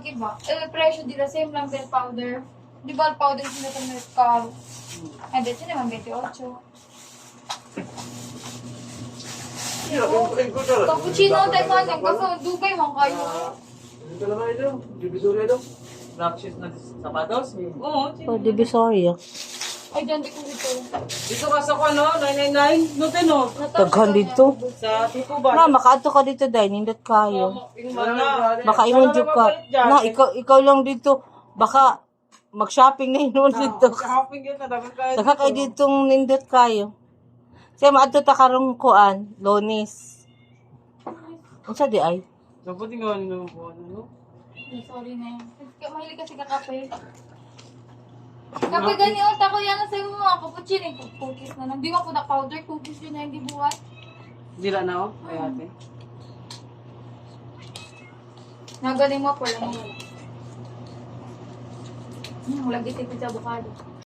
mag-iba. Presyo dila same lang bell powder. Di ba powder sila sa merkado? Ay, dito naman 28. Cappuccino tayo man ng kaso, dugay man kayo. Ito naman ito. Divisoria ito. Black shoes na sapatos. Oo. Oh, Divisoria. Ay, dyan di ko dito. Dito ka sa ano, 999. No, no. Daghan dito. Sa tipo ba? Na, makaadto ka dito, dahil nindot kayo. Makaimon jud ka. Na, ikaw lang dito. Baka mag-shopping na yun dito. Shopping yun na dapat kayo. Saka kayo ditong nindot kayo. Siya maadto ta karong kuan, Lonis. Unsa di ay? Dapat nga ano po ano. Sorry na yun. Mahilig kasi kakape. Kapag ganyan, tako yan sa mga cappuccino, cookies na lang. Di mo po na powder, cookies yun na hindi buhat. Dila na oh. Ay ate. Nagaling mo po lang mo. Lagi tipid sa avocado.